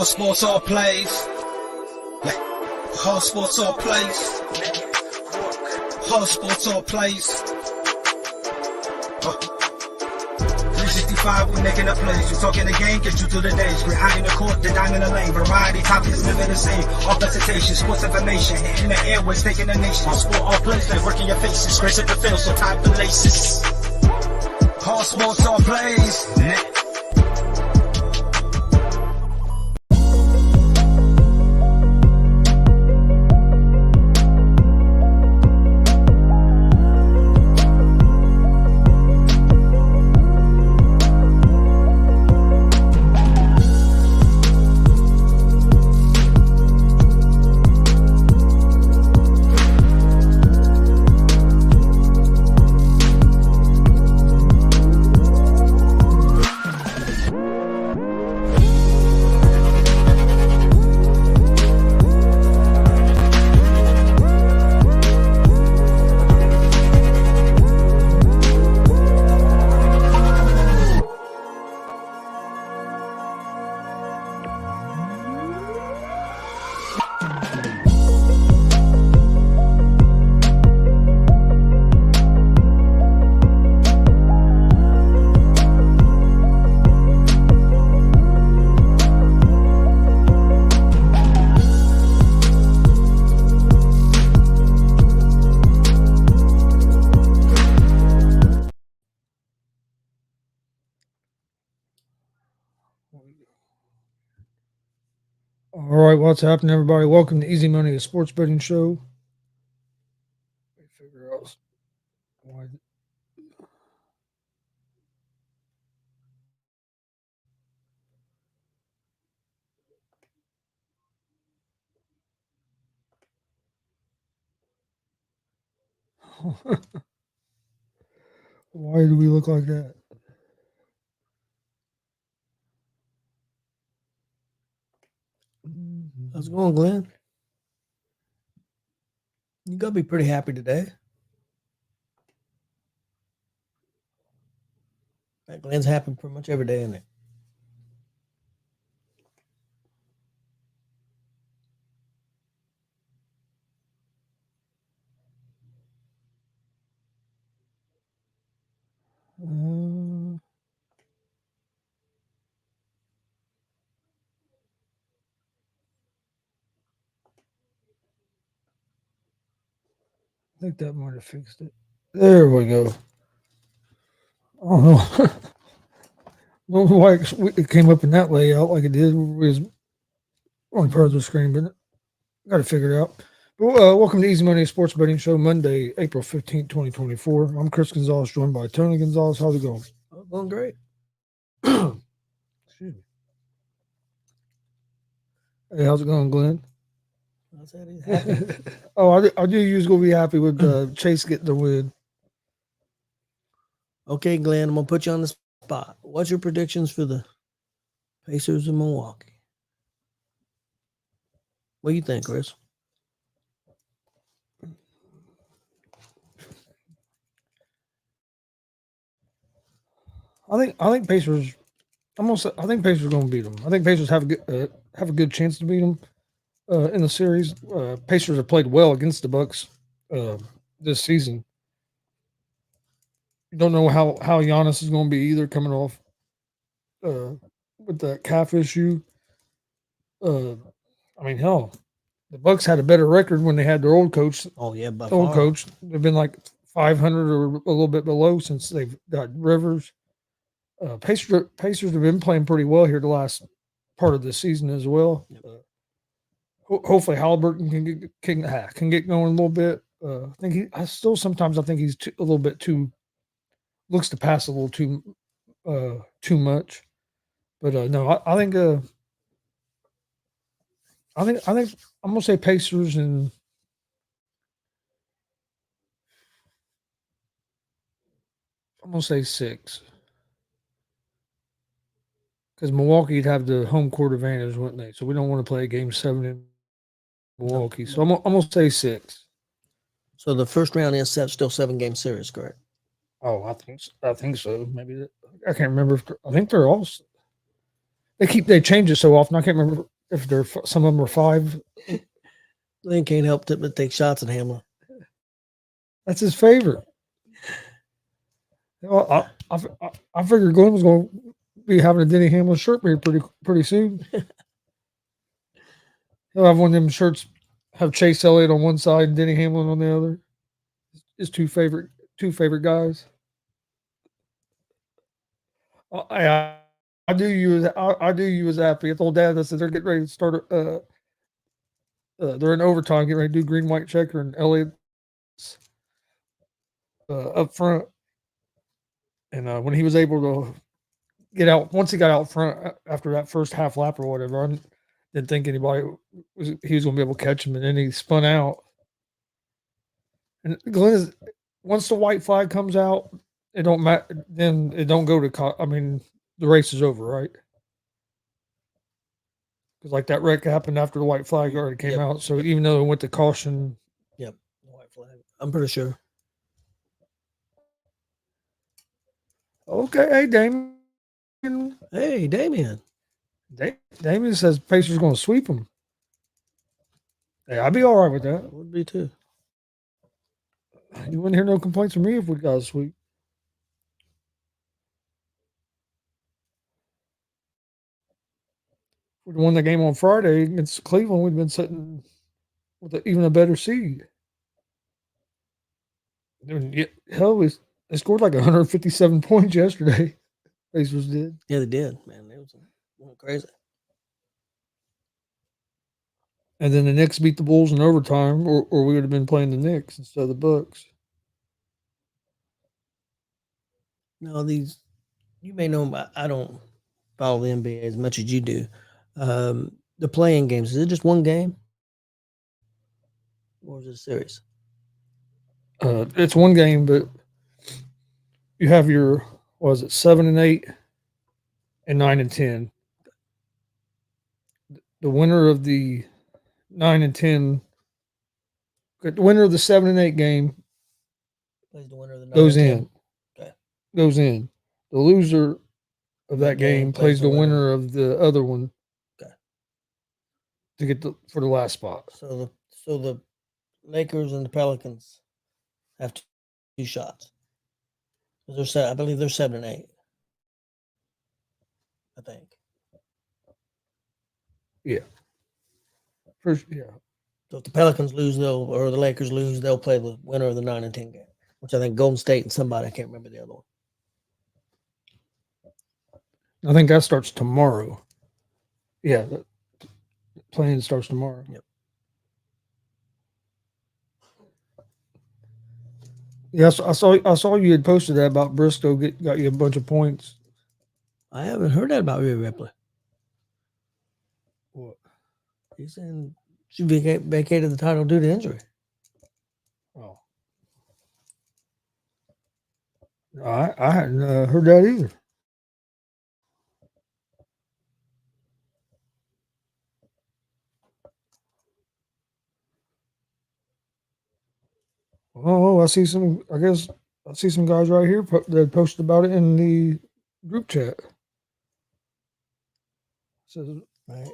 sports, all plays. Yeah. All sports, all plays. All sports, all plays. 365, we making a plays. We talking the game, get you through the days. We're high in the court, the dime in the lane. Variety topics, living the same. All presentation, sports information. Hitting the airways, taking the nation. All sport, all plays, like working your faces. Grace at the field, so tie the laces. All sports, all plays. All right, what's happening, everybody? Welcome to Easy Money, a sports betting show. Let me figure out why. Why do we look like that? How's it going, Glenn? You gotta be pretty happy today. Glenn's happy pretty much every day, isn't it? I think that might have fixed it. There we go. Oh no. I don't know why it came up in that layout like it did. It was on part of the screen, but I got to figure it out. But, welcome to Easy Money Sports Betting Show, Monday, April 15th, 2024. I'm Chris Gonzalez, joined by Tony Gonzalez. How's it going? Going great. Excuse me. Hey, how's it going, Glenn? I said he's happy. I do usually be happy with Chase getting the win. Okay, Glenn, I'm gonna put you on the spot. What's your predictions for the Pacers in Milwaukee? What do you think, Chris? I think Pacers. I think Pacers are going to beat them. I think Pacers have a good chance to beat them in the series. Pacers have played well against the Bucks this season. You don't know how Giannis is going to be either, coming off with that calf issue. I mean, hell, the Bucks had a better record when they had their old coach. Oh yeah, by old far. coach. They've been like 500 or a little bit below since they've got Rivers. Pacers have been playing pretty well here the last part of the season as well. Hopefully Halliburton can get going a little bit. I think he's a little bit too looks to pass a little too much. But no, I think I'm gonna say Pacers, and I'm gonna say 6. Because Milwaukee'd have the home court advantage, wouldn't they? So we don't want to play Game 7 in Milwaukee. So I'm going to say 6. So the first round is still 7-game series, correct? Oh, I think so. Maybe I can't remember. I think they're all. They change it so often. I can't remember if they're some of them are 5. Glenn can't help it but take shots at Hamlin. That's his favorite. Well, I figured Glenn was going to be having a Denny Hamlin shirt here pretty soon. He'll have one of them shirts, have Chase Elliott on one side and Denny Hamlin on the other. His two favorite guys. I do you as happy. I told Dad that said they're getting ready to start. They're in overtime, getting ready to do green white checker, and Elliott up front. And when he was able to get out, once he got out front after that first half lap or whatever, I didn't think anybody he was going to be able to catch him, and then he spun out. And Glenn is, once the white flag comes out, it don't matter. Then it don't go to. I mean, the race is over, right? Because like that wreck happened after the white flag already came out. So even though it went to caution, the white flag. I'm pretty sure. Okay, hey Damien. Hey, Damien. Damien says Pacers going to sweep them. Hey, I'd be all right with that. Would be too. You wouldn't hear no complaints from me if we got a sweep. If we'd won the game on Friday against Cleveland, we'd been sitting with even a better seed. Hell, they scored like 157 points yesterday. Pacers did. Yeah, they did, man. It was crazy. And then the Knicks beat the Bulls in overtime, or we would have been playing the Knicks instead of the Bucks. No, you may know, I don't follow the NBA as much as you do. The playing games, is it just one game? Or is it a series? It's one game, but you have your, 7 and 8 and 9 and 10. The winner of the 9 and 10, the winner of the 7 and 8 game Plays the winner of the 9 goes and 10. in. Okay. Goes in. The loser of that game plays the winner of the other one. Okay. To get for the last spot. So the Lakers and the Pelicans have 2 shots. I believe they're 7 and 8. I think. Yeah. First, yeah. So if the Pelicans lose, or the Lakers lose, they'll play the winner of the 9 and 10 game, which I think Golden State and somebody, I can't remember the other one. I think that starts tomorrow. Yeah, the playing starts tomorrow. Yep. Yes, I saw you had posted that about Briscoe got you a bunch of points. I haven't heard that about Rhea Ripley. What? He's saying she vacated the title due to injury. Oh, I hadn't heard that either. Oh, I see some. I guess I see some guys right here that posted about it in the group chat. Says,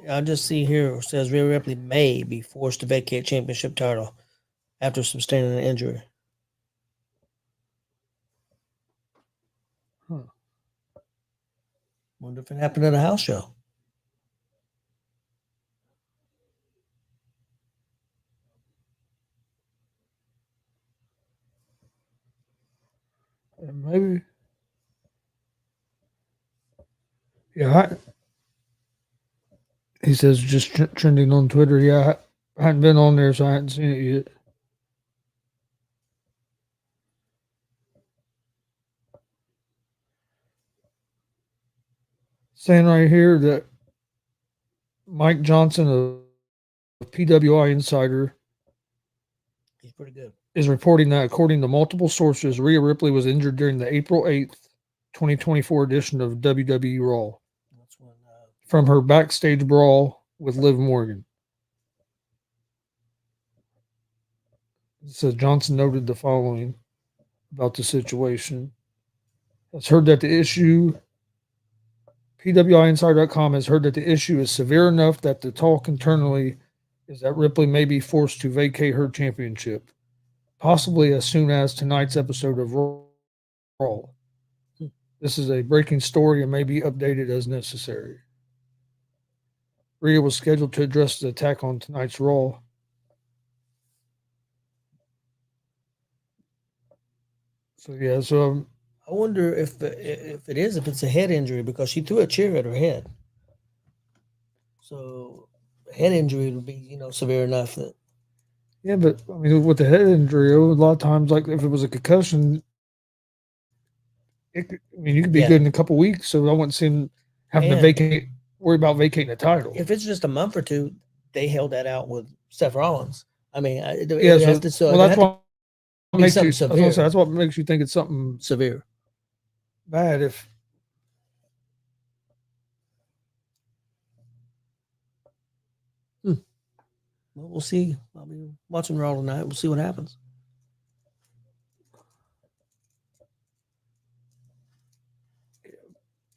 I just see here it says Rhea Ripley may be forced to vacate championship title after sustaining an injury. huh. Wonder if it happened at a house show. Maybe. Yeah, he says just trending on Twitter. Yeah, I hadn't been on there, so I hadn't seen it yet. Saying right here that Mike Johnson of PWI Insider He's pretty good. is reporting that according to multiple sources, Rhea Ripley was injured during the April 8th, 2024 edition of WWE Raw. That's when from her backstage brawl with Liv Morgan. It says Johnson noted the following about the situation. It's heard that the issue PWIinsider.com has heard that the issue is severe enough that the talk internally is that Ripley may be forced to vacate her championship, possibly as soon as tonight's episode of Raw. This is a breaking story and may be updated as necessary. Rhea was scheduled to address the attack on tonight's Raw. So I wonder if it's a head injury because she threw a chair at her head. So head injury would be severe enough that. Yeah, but I mean, with the head injury, a lot of times, like if it was a concussion, you could be good in a couple weeks. So I wouldn't see him having to worry about vacating the title. If it's just a month or two, they held that out with Seth Rollins. I mean, that's what makes you. That's what makes you think it's something severe, bad. If well, we'll see. I'll be watching Raw tonight. We'll see what happens.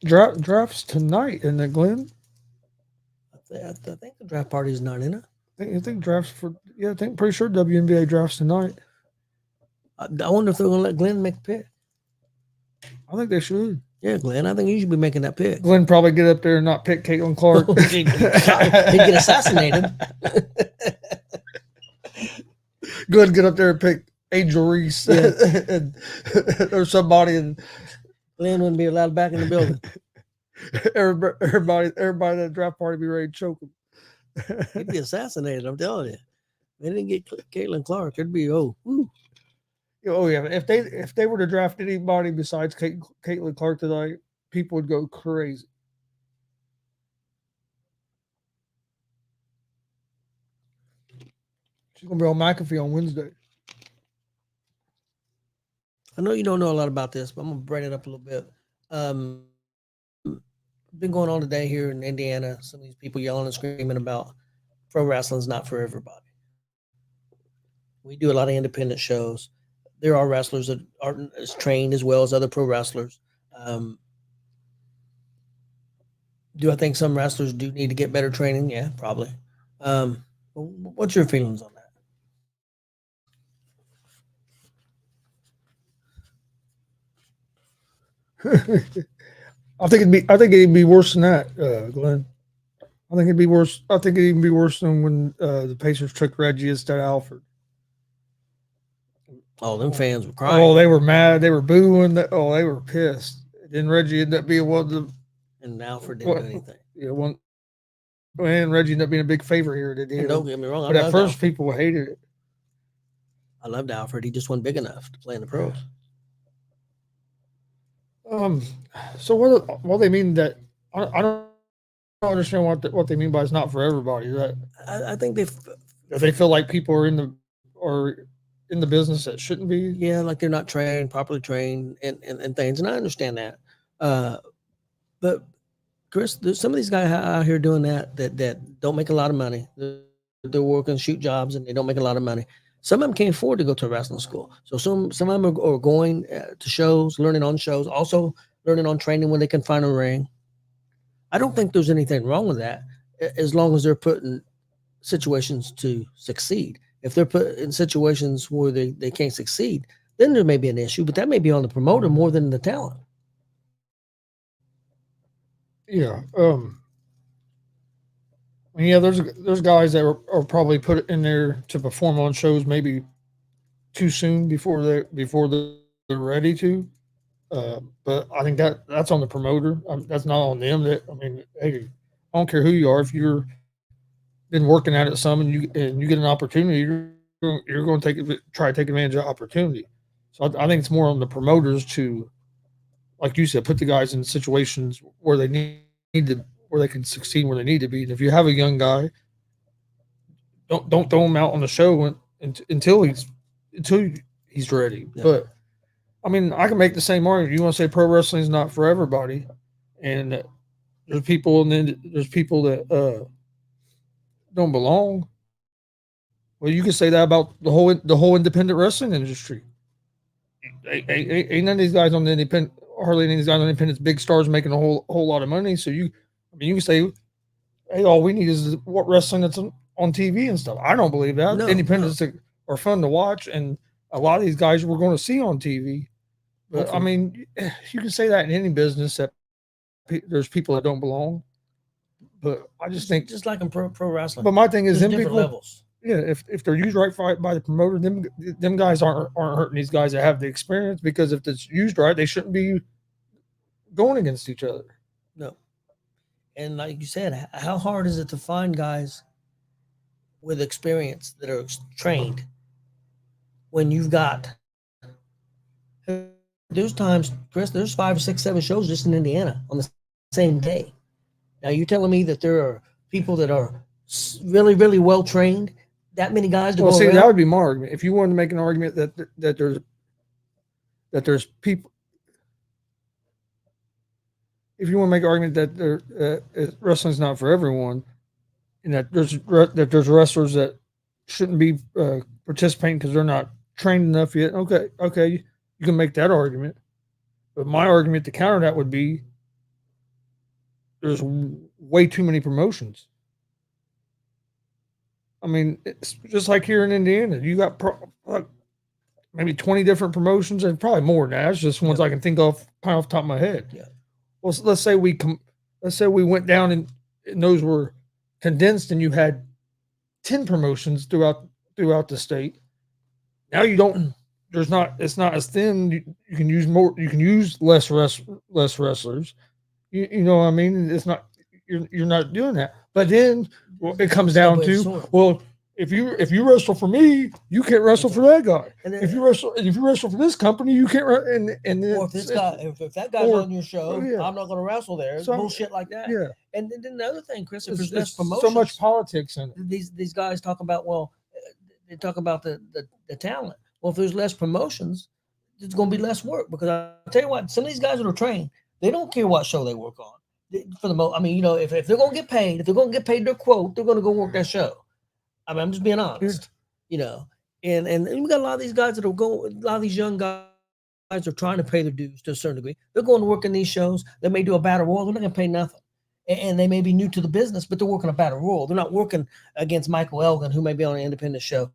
Drafts tonight, isn't it, Glenn? I think the draft party is not in it. I think drafts I think pretty sure WNBA drafts tonight. I wonder if they're going to let Glenn make a pick. I think they should. Yeah, Glenn. I think you should be making that pick. Glenn probably get up there and not pick Caitlin Clark. He'd get assassinated. Glenn get up there and pick Angel Reese or somebody, and Glenn wouldn't be allowed back in the building. Everybody at the draft party be ready to choke him. He'd be assassinated. I'm telling you. They didn't get Caitlin Clark. It'd be woo. Oh yeah, if they were to draft anybody besides Caitlin Clark tonight, people would go crazy. She's gonna be on McAfee on Wednesday. I know you don't know a lot about this, but I'm gonna bring it up a little bit. Been going on today here in Indiana. Some of these people yelling and screaming about pro wrestling's not for everybody. We do a lot of independent shows. There are wrestlers that aren't as trained as well as other pro wrestlers. Do I think some wrestlers do need to get better training? Yeah, probably. What's your feelings on that? I think it'd be worse than that, Glenn. I think it'd be worse. I think it'd even be worse than when the Pacers took Reggie instead of Alfred. Oh, them fans were crying. Oh, they were mad. They were booing. They were pissed. Then Reggie ended up being one of the. And Alfred didn't do anything. Yeah, and Reggie ended up being a big favorite here today. Don't get me wrong. But at first, people hated it. I loved Alfred. He just wasn't big enough to play in the pros. So what they mean that I don't understand what they mean by it's not for everybody. That I think they feel like people are in the business that shouldn't be. Yeah, like they're not properly trained and things, and I understand that. But Chris, there's some of these guys out here doing that don't make a lot of money. They're working shoot jobs and they don't make a lot of money. Some of them can't afford to go to a wrestling school. So some of them are going to shows, learning on shows, also learning on training when they can find a ring. I don't think there's anything wrong with that as long as they're put in situations to succeed. If they're put in situations where they can't succeed, then there may be an issue, but that may be on the promoter more than the talent. Yeah. Yeah, there's guys that are probably put in there to perform on shows maybe too soon before they're ready to. But I think that's on the promoter. That's not on them. Hey, I don't care who you are. If you're been working at it some and you get an opportunity, you're going to try to take advantage of the opportunity. So I think it's more on the promoters to, like you said, put the guys in situations where they need to, where they can succeed where they need to be. And if you have a young guy, don't throw him out on the show until he's ready. Yeah. But I can make the same argument. You want to say pro wrestling is not for everybody, and there's people that don't belong. Well, you can say that about the whole independent wrestling industry. Ain't none of these guys on hardly any of these guys on independents, big stars making a whole lot of money. So you can say, hey, all we need is what wrestling that's on TV and stuff. I don't believe that. No, Independents are fun to watch, and a lot of these guys we're going to see on TV. But hopefully. I mean, you can say that in any business that there's people that don't belong. But I just think, just like in pro wrestling. But my thing is, there's them different people, levels. yeah, if they're used right by the promoter, them guys aren't hurting these guys that have the experience, because if it's used right, they shouldn't be going against each other. No. And like you said, how hard is it to find guys with experience that are trained when you've got, there's times, Chris, there's 5 or 6, 7 shows just in Indiana on the same day. Now you're telling me that there are people that are really, really well trained, that many guys to Well, go see, around? that would be my argument. If you wanted to make an argument that there's people, if you want to make an argument that wrestling's not for everyone, and that there's wrestlers that shouldn't be participating because they're not trained enough yet, okay, you can make that argument. But my argument to counter that would be there's way too many promotions. I mean, it's just like here in Indiana, you got maybe 20 different promotions, and probably more than that. That's just ones I can think of kind of off the top of my head. Yeah. Well, so let's say we went down and those were condensed, and you had 10 promotions throughout the state. Now you don't. It's not as thin. You can use more. You can use less wrestlers. You know what I mean? It's not. You're not doing that. But then it comes down to, well, if you wrestle for me, you can't wrestle for that guy. And then, if you wrestle for this company, you can't. Or if that guy's on your show, I'm not going to wrestle there. So, bullshit like that. Yeah. And then the other thing, Chris, if there's less promotions, so much politics in it. These guys talk about, they talk about the talent. Well, if there's less promotions, it's going to be less work, because I'll tell you what, some of these guys that are trained, they don't care what show they work on. For the most, I mean, if they're going to get paid, their quote, they're going to go work that show. I mean, I'm just being honest, and we got a lot of these guys that are going, a lot of these young guys are trying to pay their dues to a certain degree. They're going to work in these shows. They may do a battle royal. They're not going to pay nothing. And they may be new to the business, but they're working a battle royal. They're not working against Michael Elgin, who may be on an independent show.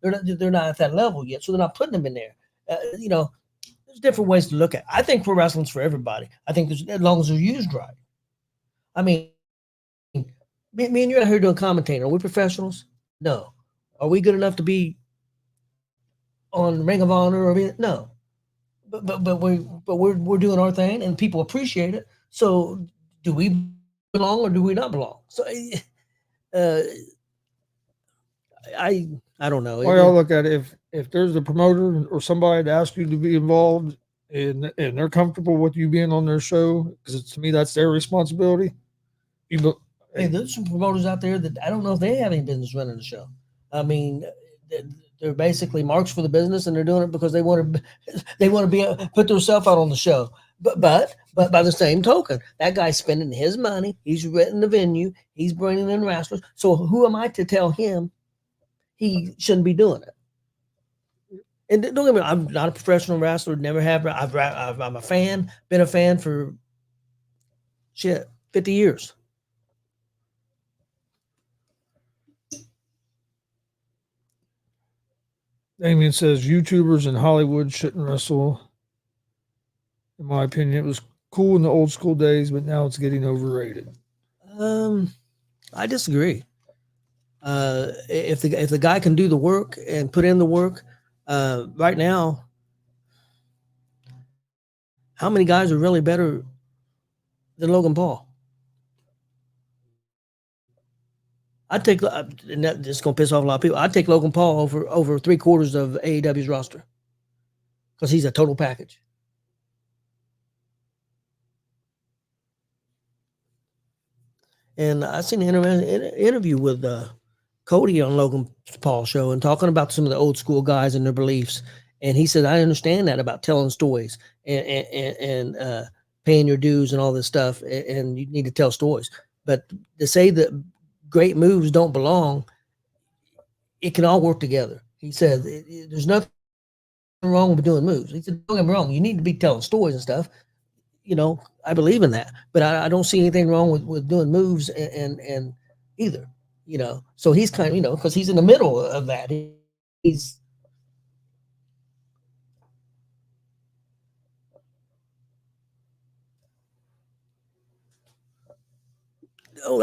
They're not at that level yet, so they're not putting them in there. There's different ways to look at it. I think pro wrestling's for everybody. I think as long as they're used right. I mean, me and you out here doing commentating. Are we professionals? No. Are we good enough to be on Ring of Honor? No. But we're doing our thing, and people appreciate it. So, do we belong or do we not belong? So, I don't know. Well, I'll look at it. If there's a promoter or somebody that asks you to be involved, and they're comfortable with you being on their show, because to me that's their responsibility. Hey, there's some promoters out there that I don't know if they have any business running the show. I mean, they're basically marks for the business, and they're doing it because they want to put themselves out on the show. But by the same token, that guy's spending his money. He's renting the venue. He's bringing in wrestlers. So who am I to tell him he shouldn't be doing it? And don't get me wrong, I'm not a professional wrestler. Never have. I'm a fan. Been a fan for 50 years. Damien says YouTubers in Hollywood shouldn't wrestle. In my opinion, it was cool in the old school days, but now it's getting overrated. I disagree. If the guy can do the work and put in the work, right now, how many guys are really better than Logan Paul? I'd take, and this is going to piss off a lot of people, I'd take Logan Paul over 3/4 of AEW's roster, because he's a total package. And I seen an interview with Cody on Logan Paul's show, and talking about some of the old school guys and their beliefs. And he said, I understand that about telling stories and paying your dues and all this stuff, and you need to tell stories. But to say that great moves don't belong, it can all work together. He said, there's nothing wrong with doing moves. He said, don't get me wrong, you need to be telling stories and stuff, I believe in that, but I don't see anything wrong with doing moves and either, So he's kind of, because he's in the middle of that. He's oh,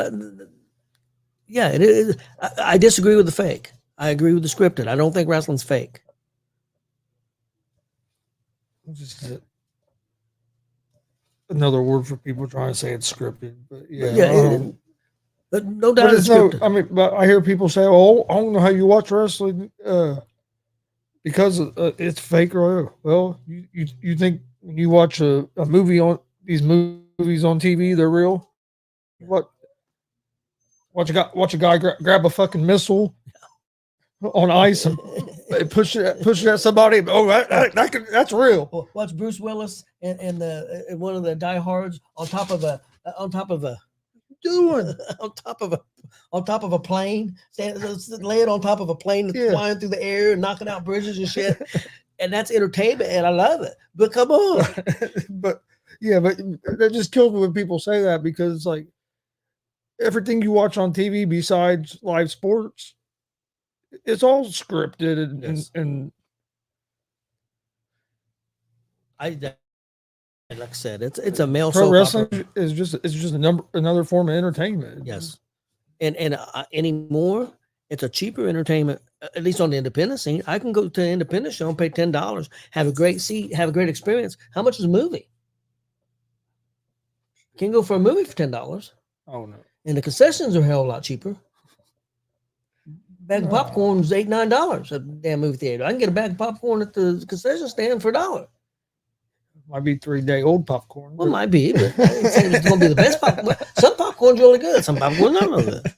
yeah, it is. I disagree with the fake. I agree with the scripted. I don't think wrestling's fake. Just another word for people trying to say it's scripted, but yeah, But no doubt it's no. scripted. I mean, but I hear people say, "Oh, I don't know how you watch wrestling because it's fake." Or well, you think when you watch a movie on these movies on TV, they're real? What? Watch a guy grab a fucking missile on ice and push it at somebody. Oh, that's real. Watch Bruce Willis and one of the diehards on top of a Doing on top of a plane, laying on top of a plane that's flying through the air and knocking out bridges and shit. And that's entertainment, and I love it. But come on, but that just kills me when people say that, because it's like everything you watch on TV besides live sports, it's all scripted and like I said, it's a male pro soap wrestling opera. is just another form of entertainment. Yes, and anymore, it's a cheaper entertainment. At least on the independent scene, I can go to an independent show and pay $10, have a great seat, have a great experience. How much is a movie? You can go for a movie for $10. Oh no! And the concessions are a hell of a lot cheaper. Bag of popcorn is $8-9 at the damn movie theater. I can get a bag of popcorn at the concession stand for $1. Might be 3-day-old popcorn. Well, it might be, but I ain't saying it's going to be the best popcorn. Some popcorn's really good. Some popcorn's not really good.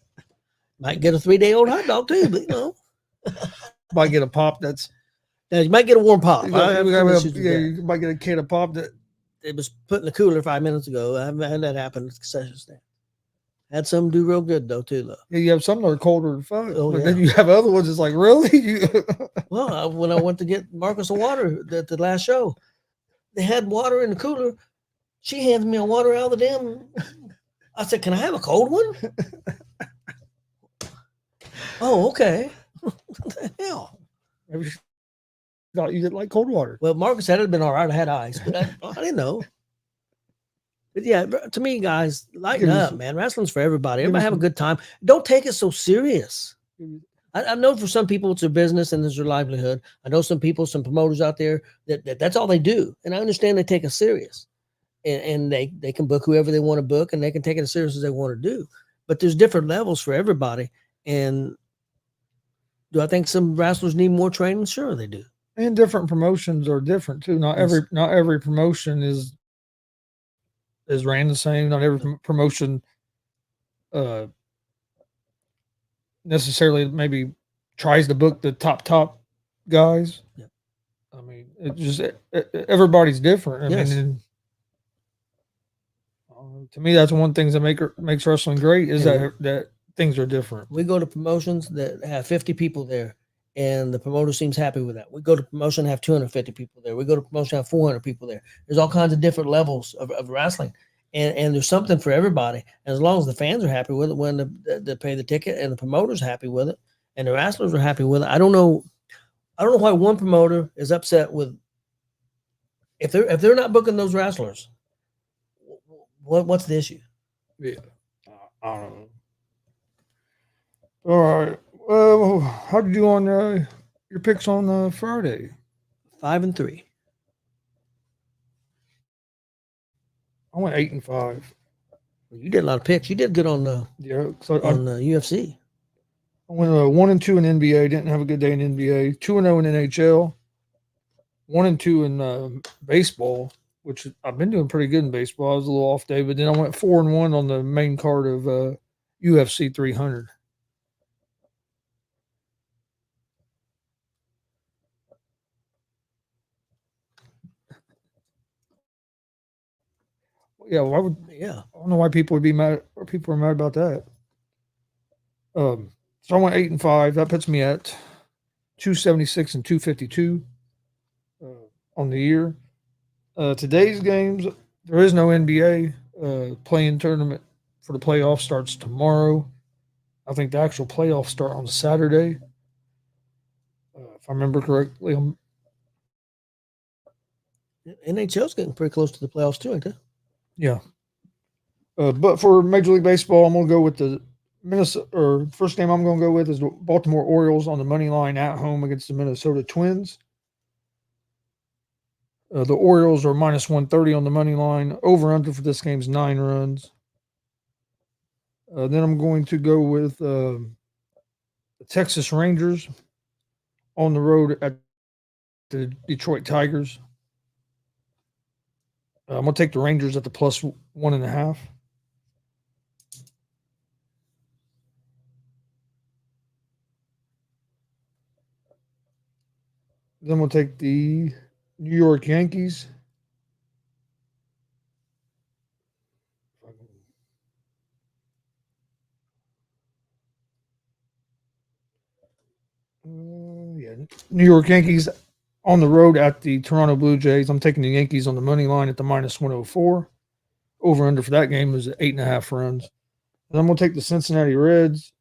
Might get a 3-day-old hot dog too, but might get a pop that's. Now, you might get a warm pop. You might get a can of pop that it was put in the cooler 5 minutes ago. I haven't had that happen at the concession stand. Had some do real good though too. Yeah, you have some that are colder than fuck. Oh, but yeah. then you have other ones. It's like, really? Well, when I went to get Marcus a water at the last show, they had water in the cooler. She hands me a water out of the damn. I said, "Can I have a cold one?" Oh, okay. What the hell? Maybe she thought you didn't like cold water. Well, Marcus said it'd been all right. I had ice, but I didn't know. But yeah, to me, guys, lighten up, man. Wrestling's for everybody. Everybody have a good time. Don't take it so serious. I know for some people it's their business and it's their livelihood. I know some people, some promoters out there that's all they do. And I understand they take it serious. And they can book whoever they want to book, and they can take it as serious as they want to do. But there's different levels for everybody. And do I think some wrestlers need more training? Sure, they do. And different promotions are different too. Not every promotion is ran the same. Not every promotion necessarily maybe tries to book the top guys. Yeah. I mean, it just everybody's different. I mean, to me, that's one thing that makes wrestling great is that things are different. We go to promotions that have 50 people there, and the promoter seems happy with that. We go to promotion and have 250 people there. We go to promotion and have 400 people there. There's all kinds of different levels of wrestling, and there's something for everybody. And as long as the fans are happy with it when they pay the ticket, and the promoter's happy with it, and the wrestlers are happy with it, I don't know why one promoter is upset with if they're not booking those wrestlers. What's the issue? Yeah, I don't know. All right. Well, how'd you do on your picks on Friday? 5-3. I went 8-5. You did a lot of picks. You did good on the UFC. I went 1-2 in NBA. Didn't have a good day in NBA. 2-0 in NHL. 1-2 in baseball, which I've been doing pretty good in baseball. I was a little off day, but then I went 4-1 on the main card of UFC 300. Yeah, I don't know why people would be mad. Or people are mad about that. So I went 8-5. That puts me at 276 and 252 on the year. Today's games, There is no NBA playing tournament for the playoffs starts tomorrow. I think the actual playoffs start on Saturday, if I remember correctly. NHL's getting pretty close to the playoffs too, ain't they? Yeah. But for Major League Baseball, I'm going to go with the Minnesota. Or first game I'm going to go with is the Baltimore Orioles on the money line at home against the Minnesota Twins. The Orioles are minus 130 on the money line. Over under for this game is 9 runs. Then I'm going to go with the Texas Rangers on the road at the Detroit Tigers. I'm going to take the Rangers at the plus 1.5. Then we'll take the New York Yankees. New York Yankees on the road at the Toronto Blue Jays. I'm taking the Yankees on the money line at the minus 104. Over under for that game is 8.5 runs. And then we'll take the Cincinnati Reds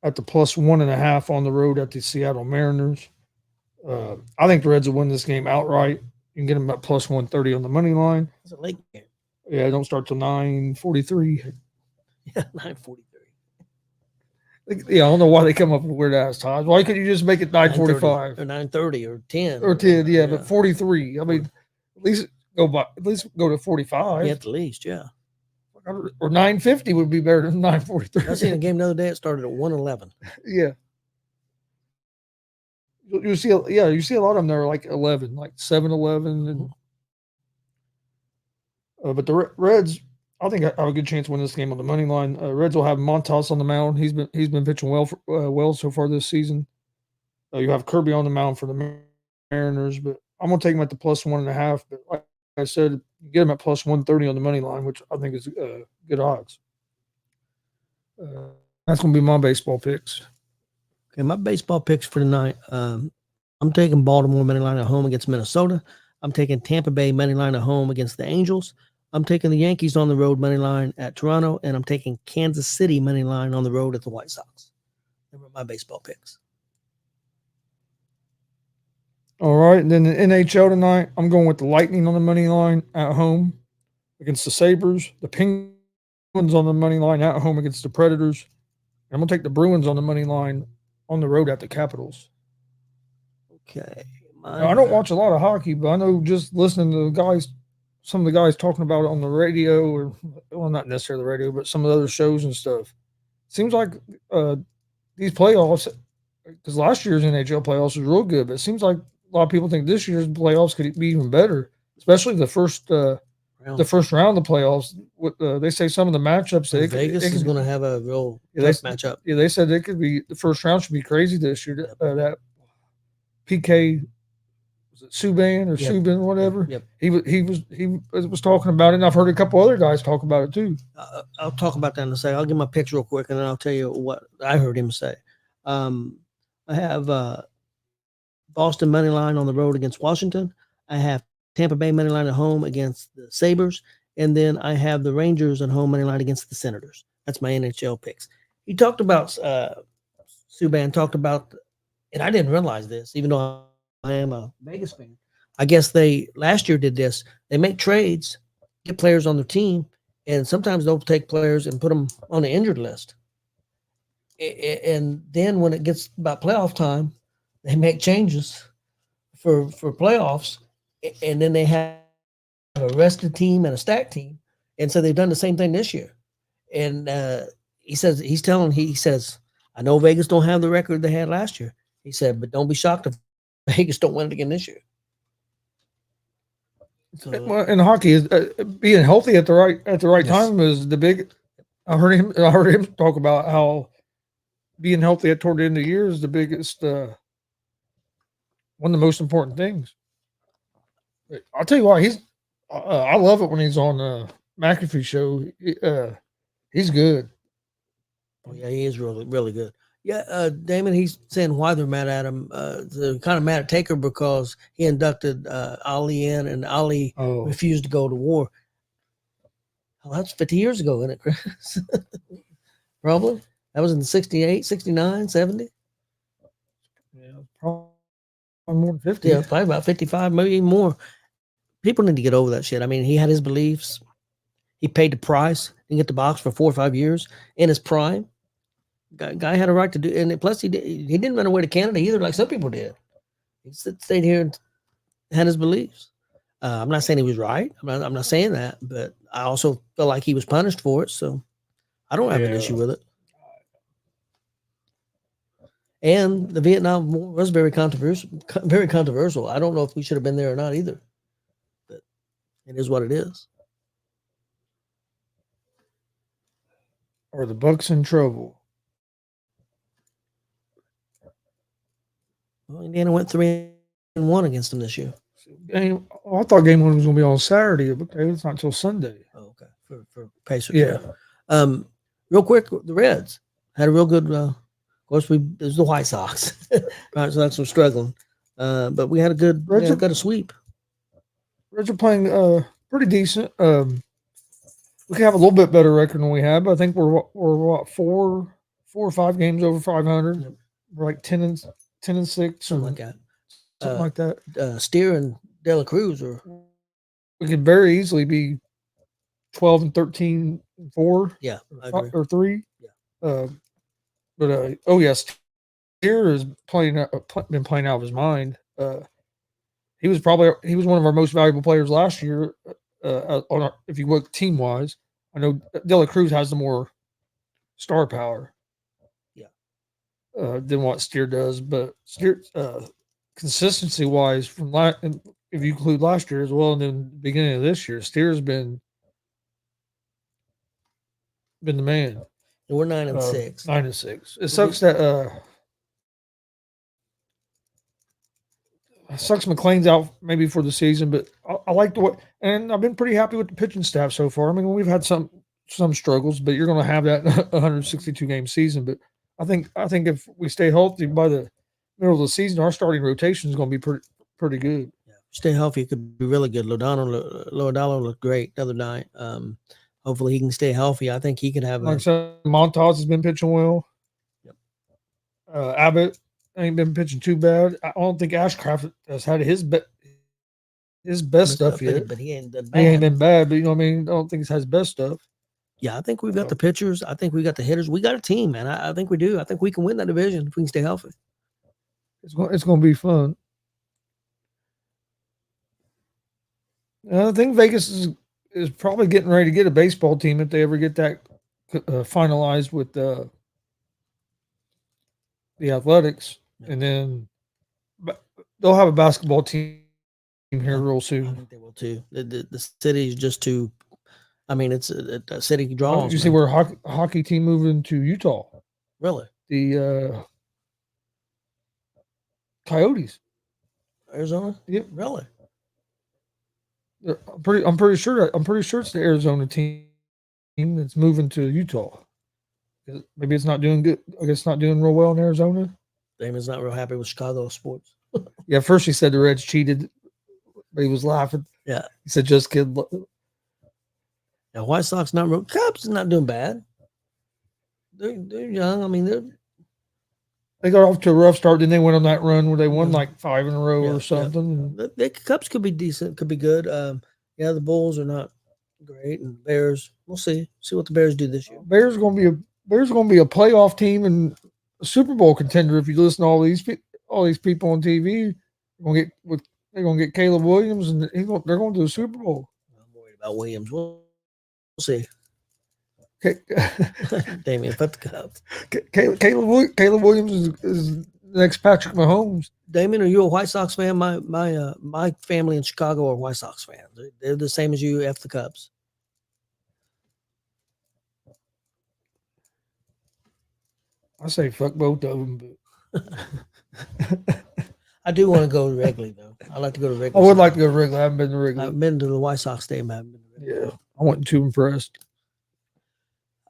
at the plus 1.5 on the road at the Seattle Mariners. I think the Reds will win this game outright. You can get them at plus 130 on the money line. It's a late game. Yeah, don't start till 9:43. Yeah, 9:43. Yeah, I don't know why they come up with weird ass times. Why couldn't you just make it 9:45 or 9:30 or 10 or 10? Yeah, but 43. I mean, at least go to 45. Yeah, at the least, yeah. Or 9:50 would be better than 9:43. I seen a game the other day. It started at 1:11. Yeah. You see a lot of them that are like 11, like 7-11, and but the Reds, I think I have a good chance to win this game on the money line. Reds will have Montas on the mound. He's been pitching well so far this season. You have Kirby on the mound for the Mariners, but I'm gonna take him at the plus 1.5. But like I said, get him at plus 130 on the money line, which I think is good odds. That's gonna be my baseball picks. Okay, my baseball picks for tonight. I'm taking Baltimore money line at home against Minnesota. I'm taking Tampa Bay money line at home against the Angels. I'm taking the Yankees on the road money line at Toronto, and I'm taking Kansas City money line on the road at the White Sox. Those are my baseball picks. All right, and then the NHL tonight, I'm going with the Lightning on the money line at home against the Sabres. The Penguins on the money line at home against the Predators. And I'm going to take the Bruins on the money line on the road at the Capitals. Okay. Now, I don't watch a lot of hockey, but I know just listening to the guys, some of the guys talking about it on the radio, or well, not necessarily the radio, but some of the other shows and stuff. Seems like these playoffs, because last year's NHL playoffs was real good, but it seems like a lot of people think this year's playoffs could be even better, especially the first round of the playoffs. They say some of the matchups. Vegas is going to have a real tough matchup. Yeah, they said it could be the first round should be crazy this year. That PK, was it Subban or Subban, whatever? Yep. He was talking about it, and I've heard a couple other guys talk about it too. I'll talk about that in a second. I'll give my picks real quick, and then I'll tell you what I heard him say. I have Boston money line on the road against Washington. I have Tampa Bay money line at home against the Sabres, and then I have the Rangers at home money line against the Senators. That's my NHL picks. He talked about Subban talked about, and I didn't realize this, even though I am a Vegas fan. I guess they last year did this. They make trades, get players on their team, and sometimes they'll take players and put them on the injured list. And then when it gets about playoff time, they make changes for playoffs, and then they have a rested team and a stacked team. And so they've done the same thing this year. And he says, I know Vegas don't have the record they had last year. He said, but don't be shocked if Vegas don't win it again this year. So, well, in hockey, being healthy at the right time is the big. I heard him talk about how being healthy toward the end of the year is the biggest, one of the most important things. I'll tell you why I love it when he's on McAfee show. He's good. Oh yeah, he is really, really good. Yeah, Damon, he's saying why they're mad at him. They're kind of mad at Taker because he inducted Ali in, and Ali refused to go to war. Well, that's 50 years ago, isn't it, Chris? Probably. That was in 68, 69, 70. Yeah, probably more than 50. Yeah, probably about 55, maybe even more. People need to get over that shit. I mean, he had his beliefs. He paid the price and get the box for 4 or 5 years in his prime. Guy had a right to do, and plus he didn't run away to Canada either, like some people did. He stayed here and had his beliefs. I'm not saying he was right. I'm not saying that, but I also feel like he was punished for it. So I don't have an issue with it. And the Vietnam War was very controversial. Very controversial. I don't know if we should have been there or not either. But it is what it is. Are the Bucks in trouble? Well, Indiana went 3-1 against them this year. I thought game 1 was going to be on Saturday. Okay, it's not until Sunday. Oh, okay. For Pacers. Yeah. Real quick, the Reds had a real good. Of course, there's the White Sox. White Sox were struggling, but we had a good. Got a sweep. Reds are playing pretty decent. We could have a little bit better record than we have, but I think we're what 4 or 5 games over 500. Yep. We're like 10 and 6, something like that. Something like that. Steer and De La Cruz we could very easily be 12 and 13 and 4. Yeah, or 3. Yeah. Yes, Steer is been playing out of his mind. He was one of our most valuable players last year. If you look team wise, I know De La Cruz has the more star power. Yeah. Than what Steer does, but Steer consistency wise if you include last year as well, and then the beginning of this year, Steer's been the man. And we're 9 and 6. 9 and 6. It sucks that sucks McLean's out maybe for the season, but I like the way, and I've been pretty happy with the pitching staff so far. I mean, we've had some struggles, but you're going to have that 162 game season. But I think if we stay healthy by the middle of the season, our starting rotation is going to be pretty good. Yeah. Stay healthy, it could be really good. Lodano looked great the other night. Hopefully he can stay healthy. I think he could have. Like I said, Montas has been pitching well. Yep. Abbott ain't been pitching too bad. I don't think Ashcraft has had his best stuff yet. But he ain't been bad. He ain't been bad, but you know what I mean? I don't think he's had his best stuff. Yeah, I think we've got the pitchers. I think we got the hitters. We got a team, man. I think we do. I think we can win that division if we can stay healthy. It's going to be fun. I think Vegas is probably getting ready to get a baseball team if they ever get that finalized with the Athletics, and then they'll have a basketball team here real soon. I think they will too. The city is just too. I mean, it's a city draws. Did you see where hockey team moving to Utah? Really? The Coyotes, Arizona. Yep. Really? I'm pretty sure it's the Arizona team that's moving to Utah. Maybe it's not doing good. I guess it's not doing real well in Arizona. Damon's not real happy with Chicago sports. Yeah, first he said the Reds cheated, but he was laughing. Yeah, he said just kidding. Now White Sox not real. Cubs is not doing bad. They're young. I mean, they got off to a rough start. Then they went on that run where they won like 5 in a row or something. Yeah. The Cubs could be decent. Could be good. The Bulls are not great, and Bears. We'll see. See what the Bears do this year. Bears going to be a playoff team and a Super Bowl contender. If you listen to all these people on TV, they're going to get Caleb Williams, and they're going to the Super Bowl. I'm worried about Williams. We'll see. Okay. Damien, put the Cubs. Caleb Williams is the next Patrick Mahomes. Damien, are you a White Sox fan? My family in Chicago are White Sox fans. They're the same as you. F the Cubs. I say fuck both of them, but I do want to go to Wrigley though. I like to go to Wrigley. I would like to go to Wrigley. I haven't been to Wrigley. I've been to the White Sox Stadium. I haven't been to Wrigley. Yeah, I wasn't too impressed.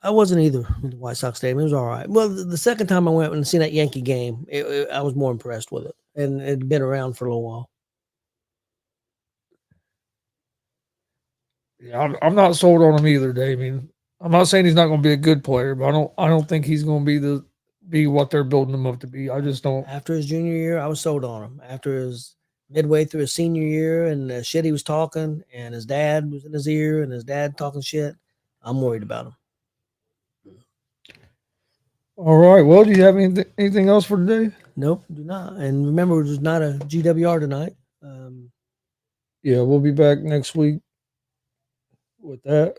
I wasn't either with the White Sox Stadium. It was all right. Well, the second time I went and seen that Yankee game, I was more impressed with it, and it had been around for a little while. Yeah, I'm not sold on him either, Damien. I'm not saying he's not going to be a good player, but I don't think he's going to be what they're building him up to be. I just don't. After his junior year, I was sold on him. After his midway through his senior year and the shit he was talking, and his dad was in his ear, and his dad talking shit, I'm worried about him. All right. Well, do you have anything else for today? Nope, do not. And remember, there's not a GWR tonight. Yeah, we'll be back next week with that.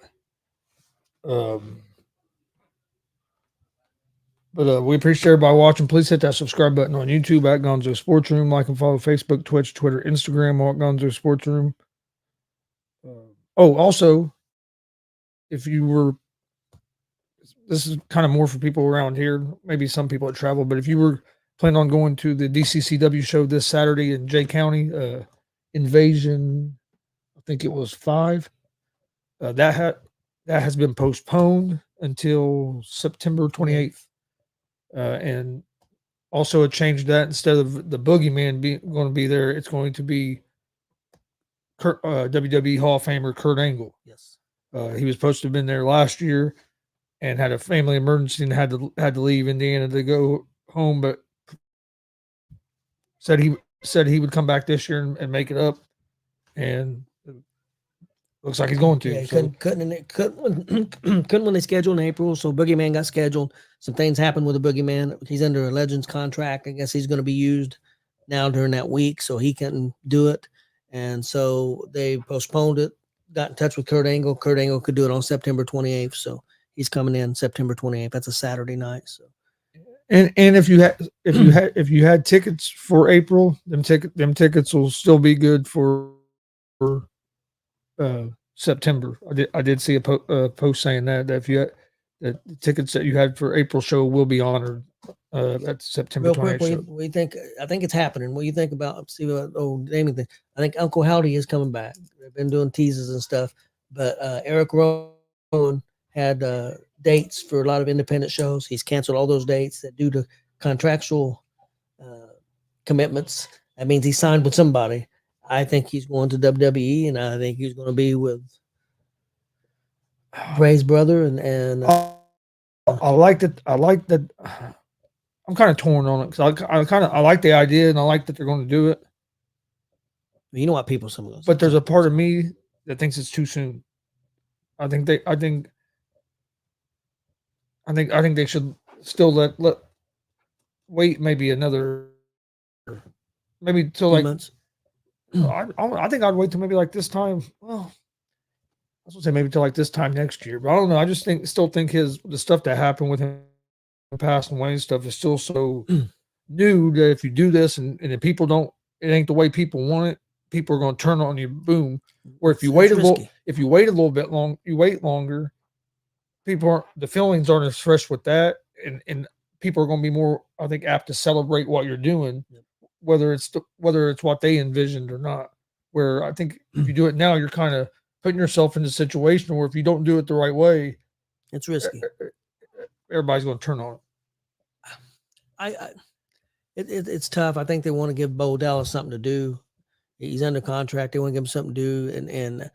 But we appreciate everybody watching. Please hit that subscribe button on YouTube at Gonzo Sports Room. Like and follow Facebook, Twitch, Twitter, Instagram at Gonzo Sports Room. Also, if you were, this is kind of more for people around here, maybe some people that travel, but if you were planning on going to the DCCW show this Saturday in Jay County, Invasion, I think it was 5, that has been postponed until September 28th. And also it changed that instead of the Boogeyman going to be there, it's going to be WWE Hall of Famer Kurt Angle. Yes. He was supposed to have been there last year and had a family emergency and had to leave Indiana to go home, but said he would come back this year and make it up, and looks like he's going to. Yeah, he couldn't when they scheduled in April, so Boogeyman got scheduled. Some things happened with the Boogeyman. He's under a Legends contract. I guess he's going to be used now during that week, so he couldn't do it. And so they postponed it, got in touch with Kurt Angle. Kurt Angle could do it on September 28th, so he's coming in September 28th. That's a Saturday night. So, and if you had tickets for April, them tickets will still be good for September. I did see a post saying that if you had the tickets that you had for April show will be honored. That's September 28th. What do you think? I think it's happening. What do you think about? See what Damien thing? I think Uncle Howdy is coming back. They've been doing teases and stuff, but Eric Rowan had dates for a lot of independent shows. He's canceled all those dates that due to contractual commitments. That means he signed with somebody. I think he's going to WWE, and I think he's going to be with Ray's brother. And I like that. I'm kind of torn on it because I like the idea and I like that they're going to do it. You know what people some of those. But there's a part of me that thinks it's too soon. I think they should still let wait maybe another maybe till like months. I think I'd wait till maybe like this time. Well, I was gonna say maybe till like this time next year, but I don't know. I just still think the stuff that happened with him passing away and stuff is still so new that if you do this and if people don't, it ain't the way people want it, people are going to turn on you. Boom. Or if you wait a little bit long, you wait longer. The feelings aren't as fresh with that, and people are going to be more, I think, apt to celebrate what you're doing, whether it's what they envisioned or not. Where I think if you do it now, you're kind of putting yourself in a situation where if you don't do it the right way, it's risky. Everybody's going to turn on it. It's tough. I think they want to give Bo Dallas something to do. He's under contract. They want to give him something to do, and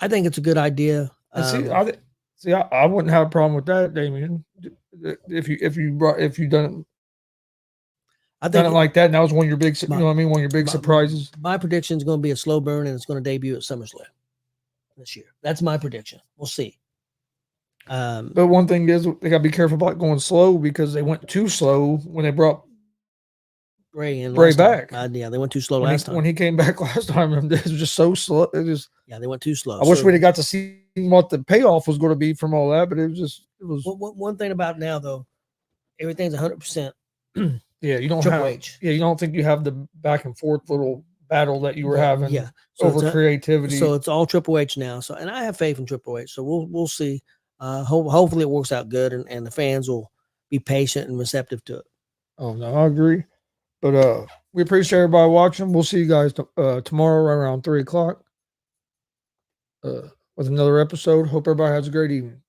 I think it's a good idea. I wouldn't have a problem with that, Damien. If you done it like that, and that was one of your big, one of your big surprises. My prediction is going to be a slow burn, and it's going to debut at SummerSlam this year. That's my prediction. We'll see. But one thing is they got to be careful about going slow because they went too slow when they brought Bray back. Yeah, they went too slow last time. When he came back last time, it was just so slow. They went too slow. I wish we'd have got to see what the payoff was going to be from all that, but it was. One thing about now though, everything's 100%. Yeah, you don't Triple H. Yeah, you don't think you have the back and forth little battle that you were having. Yeah, over creativity. So it's all Triple H now. So, and I have faith in Triple H. So we'll see. Hopefully it works out good, and the fans will be patient and receptive to it. Oh no, I agree. But we appreciate everybody watching. We'll see you guys tomorrow right around 3:00 with another episode. Hope everybody has a great evening.